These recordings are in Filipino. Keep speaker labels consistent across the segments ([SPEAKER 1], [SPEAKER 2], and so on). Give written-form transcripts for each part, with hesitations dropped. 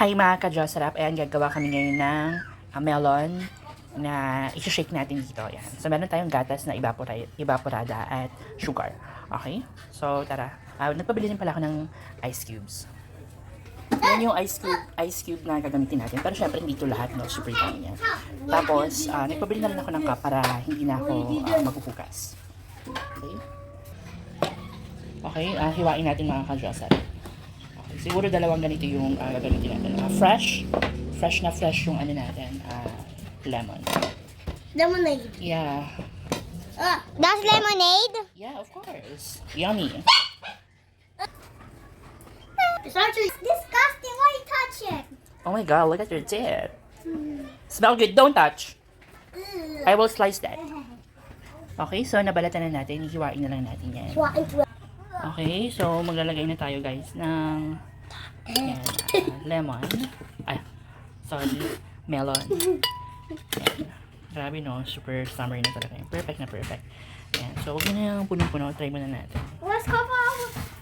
[SPEAKER 1] Hi mga ka-Josarap, ayan gagawa kami ngayon ng melon na i-shake natin dito. Ayan. So meron tayong gatas na evaporada at sugar. Okay? So tara, nagpabili din pala ako ng ice cubes. Yan yung ice cube na gagamitin natin. Pero syempre hindi ito lahat, no? Super dami yan. Tapos, nagpabili na rin ako ng cup para hindi na ako magpupukas. Okay? Okay, hiwain natin mga ka-Josarap. Siguro dalawang ganito yung gagamitin natin. Fresh na fresh yung ano natin, lemon.
[SPEAKER 2] Lemonade.
[SPEAKER 1] Yeah.
[SPEAKER 2] That's lemonade?
[SPEAKER 1] Yeah, of course. Yummy.
[SPEAKER 2] It's actually disgusting. Why you touch it?
[SPEAKER 1] Oh my god, look at your teeth. Smell good. Don't touch. I will slice that. Okay, so nabalatan na natin. Hiwain na lang natin yan. Okay, so maglalagay na tayo guys ng yan, lemon. Melon. Yan. Grabe no, super summer na talaga. Perfect na perfect. Yan. So huwag na yung punong-puno, try muna natin.
[SPEAKER 2] Let's cover.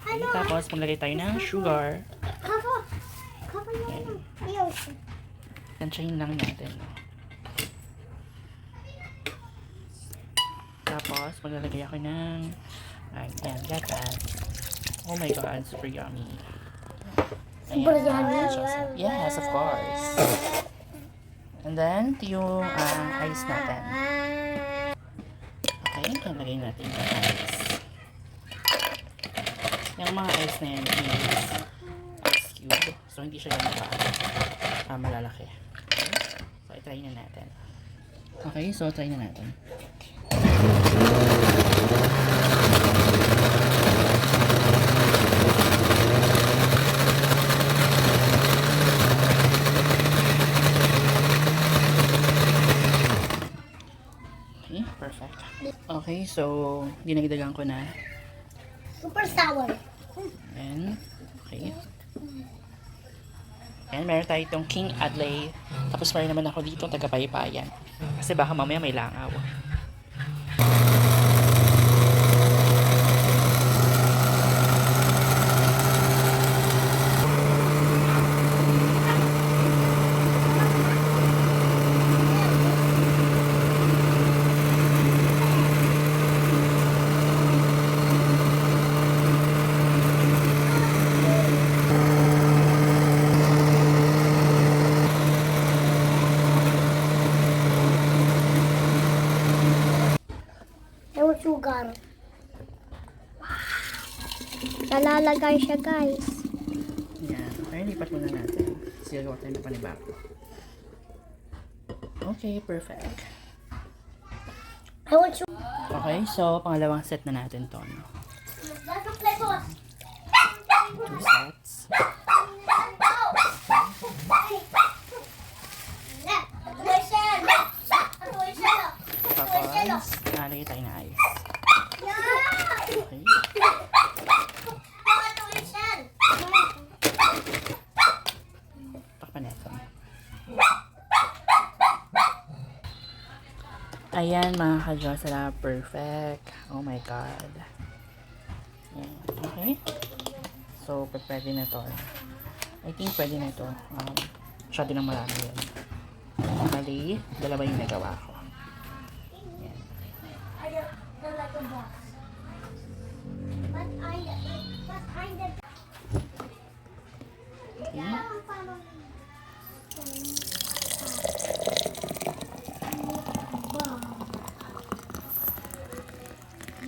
[SPEAKER 1] Okay, tapos maglagay tayo ng sugar.
[SPEAKER 2] Cover
[SPEAKER 1] Yan.
[SPEAKER 2] your
[SPEAKER 1] Tansyahin lang natin. Tapos maglalagay ako ng ayan, gatas. Oh my god, super yummy.
[SPEAKER 2] Super yummy?
[SPEAKER 1] Yes, of course. And then, ito yung ice natin. Okay, nalagay natin yung ice. Yung mga ice na yan is ice cube. So, hindi siya ganun malalaki. Okay, so i-try na natin. Okay, so try na natin. Okay, perfect. Okay, so dinagdagan ko na.
[SPEAKER 2] super sour.
[SPEAKER 1] And, okay. And meron tayo itong King Adley. Tapos meron naman ako dito taga-Paypayan. Kasi baka mamaya may langaw.
[SPEAKER 2] Yung sugar. Nalalagay siya, guys.
[SPEAKER 1] Yan. Ay, lipat muna natin. Sigagawa tayo ng panibago. Okay, perfect.
[SPEAKER 2] I want sugar.
[SPEAKER 1] Okay, so pangalawang set na natin to. No?
[SPEAKER 2] Let's play boss.
[SPEAKER 1] 2 sets. Tapos, nalagay tayo na ice. Okay. Takpan natin. Ayan mga ka-Josara, perfect. Oh my god. Ayan. Okay. So, pwede na to. I think pwede na to. Masyado nang marami yun. Mali, dalawa yung nagawa ko. Ayan.
[SPEAKER 2] Don't like a box. But I did.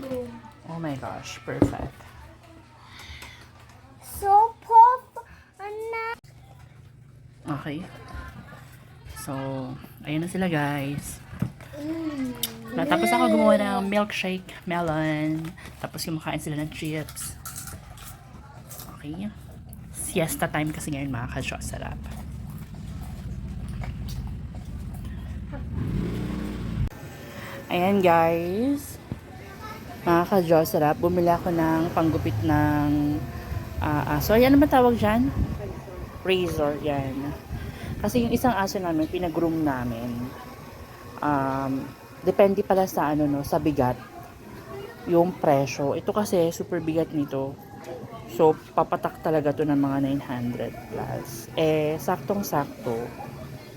[SPEAKER 1] Okay. Oh my gosh, perfect.
[SPEAKER 2] So puff.
[SPEAKER 1] Okay. So, ayun na sila guys. Tapos ako gumawa ng milkshake, melon. Tapos kumakain sila ng chips. Okay. Siesta time kasi ngayon mga ka-Josarap. Ayan guys. Mga ka-Josarap, bumili ako ng panggupit ng sorry, ano ba tawag dyan? Razor, yan. Kasi yung isang aso namin, pinag-groom namin. Depende pala sa ano no, sa bigat. Yung presyo. Ito kasi super bigat nito. So, papatak talaga to ng mga 900 plus. Eh, saktong-sakto,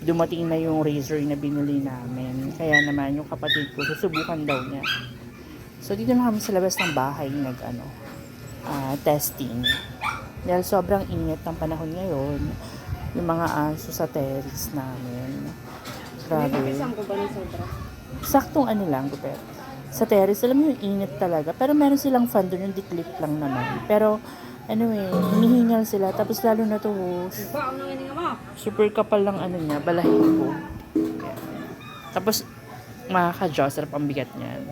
[SPEAKER 1] dumating na yung razor na binili namin. Kaya naman, yung kapatid ko, susubukan daw niya. So, dito na kami sa labas ng bahay testing. Dahil sobrang init ng panahon ngayon, yung mga aso sa terrace namin. Grabe.
[SPEAKER 3] Isang ko ba ng sobra?
[SPEAKER 1] Saktong ano lang, Gupet. Sa terrace, alam mo yung init talaga. Pero meron silang fan doon, yung diklit lang naman. Pero, hinihingal sila. Tapos lalo na to,
[SPEAKER 3] Ba, ang nanginig mo?
[SPEAKER 1] super kapal lang ano niya, balahibo. Yan. Tapos, makaka-jaw, sarap ang bigat niyan.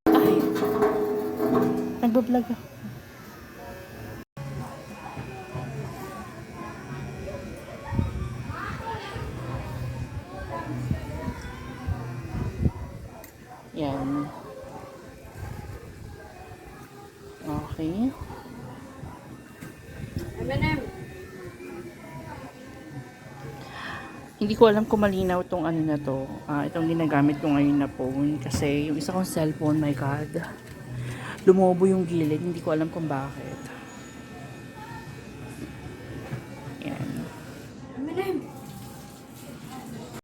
[SPEAKER 1] Ay, nagbablog ako. Yan. Okay.
[SPEAKER 3] M&M.
[SPEAKER 1] Hindi ko alam kung malinaw tong ano na to. Itong ginagamit ko ngayon na phone. Kasi yung isa kong cellphone, my God. Lumobo yung gilid. Hindi ko alam kung bakit.